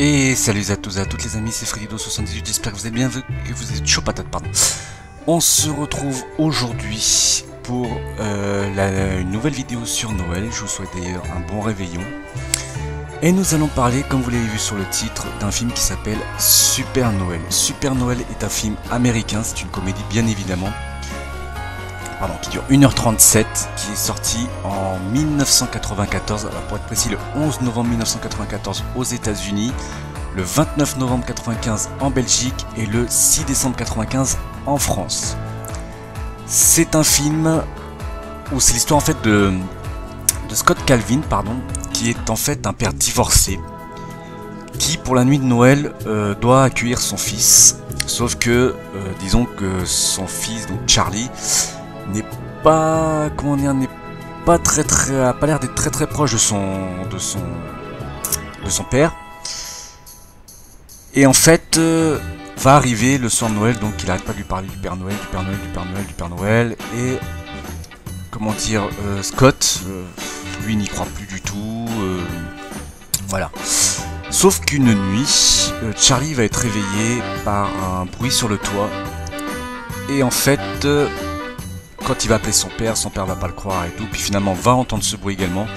Et salut à tous et à toutes les amis, c'est Freddydo78, j'espère que vous êtes bien, que vous êtes chaud patate, pardon. On se retrouve aujourd'hui pour une nouvelle vidéo sur Noël, je vous souhaite d'ailleurs un bon réveillon. Et nous allons parler, comme vous l'avez vu sur le titre, d'un film qui s'appelle Super Noël. Super Noël est un film américain, c'est une comédie bien évidemment, qui dure 1h37, qui est sorti en 1994, alors pour être précis le 11 novembre 1994 aux États-Unis, le 29 novembre 1995 en Belgique et le 6 décembre 1995 en France. C'est un film où c'est l'histoire en fait de Scott Calvin, qui est en fait un père divorcé qui pour la nuit de Noël doit accueillir son fils, sauf que disons que son fils, donc Charlie, n'est pas, a pas l'air d'être très proche de son père. Et en fait, va arriver le soir de Noël, donc il arrête pas de lui parler du Père Noël, du Père Noël, du Père Noël, du Père Noël. Et Scott, lui n'y croit plus du tout. Voilà. Sauf qu'une nuit, Charlie va être réveillé par un bruit sur le toit. Et en fait, quand il va appeler son père va pas le croire et tout, puis finalement va entendre ce bruit également.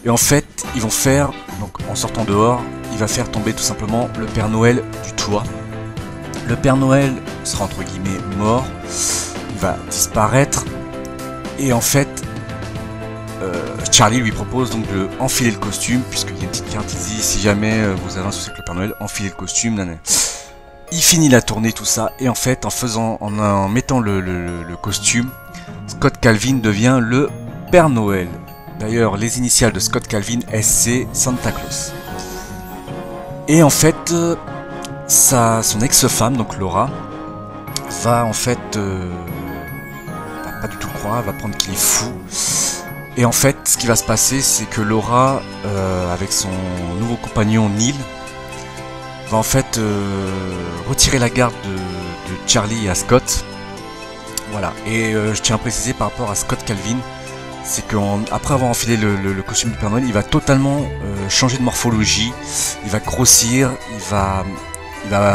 Et en fait, ils vont faire, donc en sortant dehors, il va faire tomber tout simplement le Père Noël du toit. Le Père Noël sera entre guillemets mort, il va disparaître, et en fait, Charlie lui propose donc de enfiler le costume, puisqu'il y a une petite carte qui dit si jamais vous avez un souci avec le Père Noël, enfilez le costume, nanana. Il finit la tournée, tout ça, et en fait, en mettant le costume, Scott Calvin devient le Père Noël. D'ailleurs, les initiales de Scott Calvin, SC, Santa Claus. Et en fait, son ex-femme, donc Laura, va en fait pas du tout le croire, va prendre qu'il est fou. Et en fait, ce qui va se passer, c'est que Laura, avec son nouveau compagnon Neil, va en fait retirer la garde de Charlie à Scott. Voilà, et je tiens à préciser par rapport à Scott Calvin, c'est qu'après avoir enfilé le costume du Père Noël, il va totalement changer de morphologie, il va grossir, il va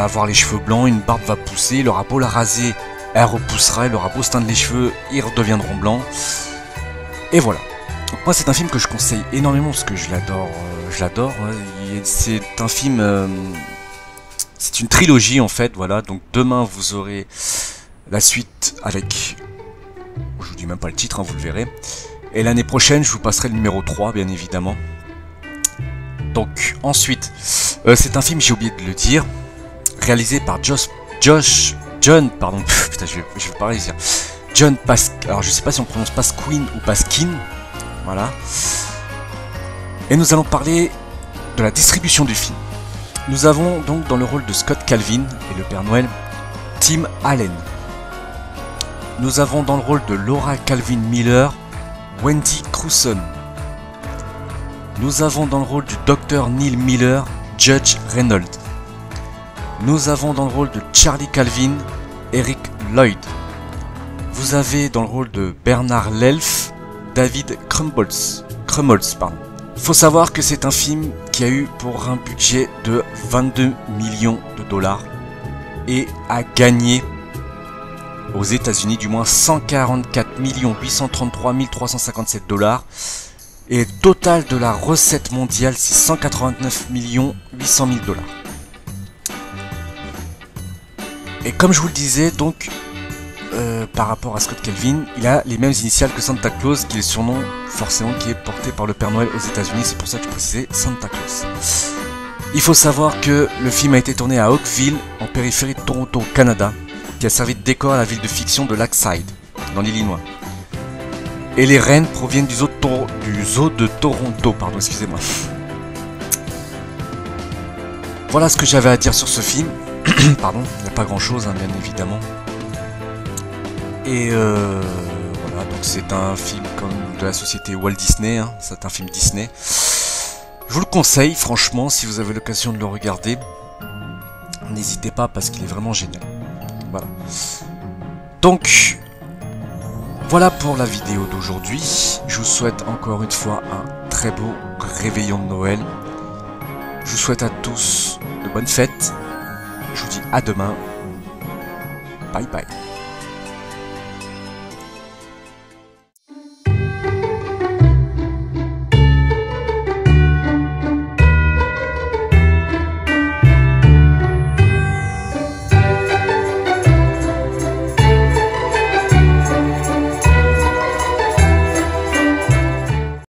avoir les cheveux blancs, une barbe va pousser, il aura beau la raser, elle repoussera, il aura beau se teindre les cheveux, ils redeviendront blancs. Et voilà. Donc moi c'est un film que je conseille énormément parce que je l'adore. C'est un film, c'est une trilogie en fait, voilà. Donc demain vous aurez la suite avec, je vous dis même pas le titre, vous le verrez. Et l'année prochaine, je vous passerai le numéro 3, bien évidemment. Donc, ensuite, c'est un film, j'ai oublié de le dire, réalisé par John Pasquin. Alors, je sais pas si on prononce Pasquin ou Pasquin. Voilà. Et nous allons parler de la distribution du film. Nous avons donc dans le rôle de Scott Calvin et le Père Noël, Tim Allen. Nous avons dans le rôle de Laura Calvin Miller, Wendy Crewson. Nous avons dans le rôle du Dr Neil Miller, Judge Reynolds. Nous avons dans le rôle de Charlie Calvin, Eric Lloyd. Vous avez dans le rôle de Bernard l'Elfe, David Krumholtz. Il faut savoir que c'est un film qui a eu pour un budget de 22 millions de dollars et a gagné aux États-Unis du moins 144 833 357 dollars, et le total de la recette mondiale c'est 189 800 000 dollars. Et comme je vous le disais, donc par rapport à Scott Calvin, il a les mêmes initiales que Santa Claus, qui est le surnom forcément qui est porté par le Père Noël aux États-Unis, c'est pour ça que je précisais Santa Claus. Il faut savoir que le film a été tourné à Oakville, en périphérie de Toronto, au Canada, qui a servi de décor à la ville de fiction de Lakeside, dans l'Illinois. Et les rennes proviennent du zoo de Toronto, excusez-moi. Voilà ce que j'avais à dire sur ce film. Il n'y a pas grand chose, bien évidemment. Et voilà, donc c'est un film comme de la société Walt Disney, c'est un film Disney. Je vous le conseille, franchement, si vous avez l'occasion de le regarder, n'hésitez pas parce qu'il est vraiment génial. Voilà. Donc, voilà pour la vidéo d'aujourd'hui. Je vous souhaite encore une fois un très beau réveillon de Noël. Je vous souhaite à tous de bonnes fêtes. Je vous dis à demain. Bye bye.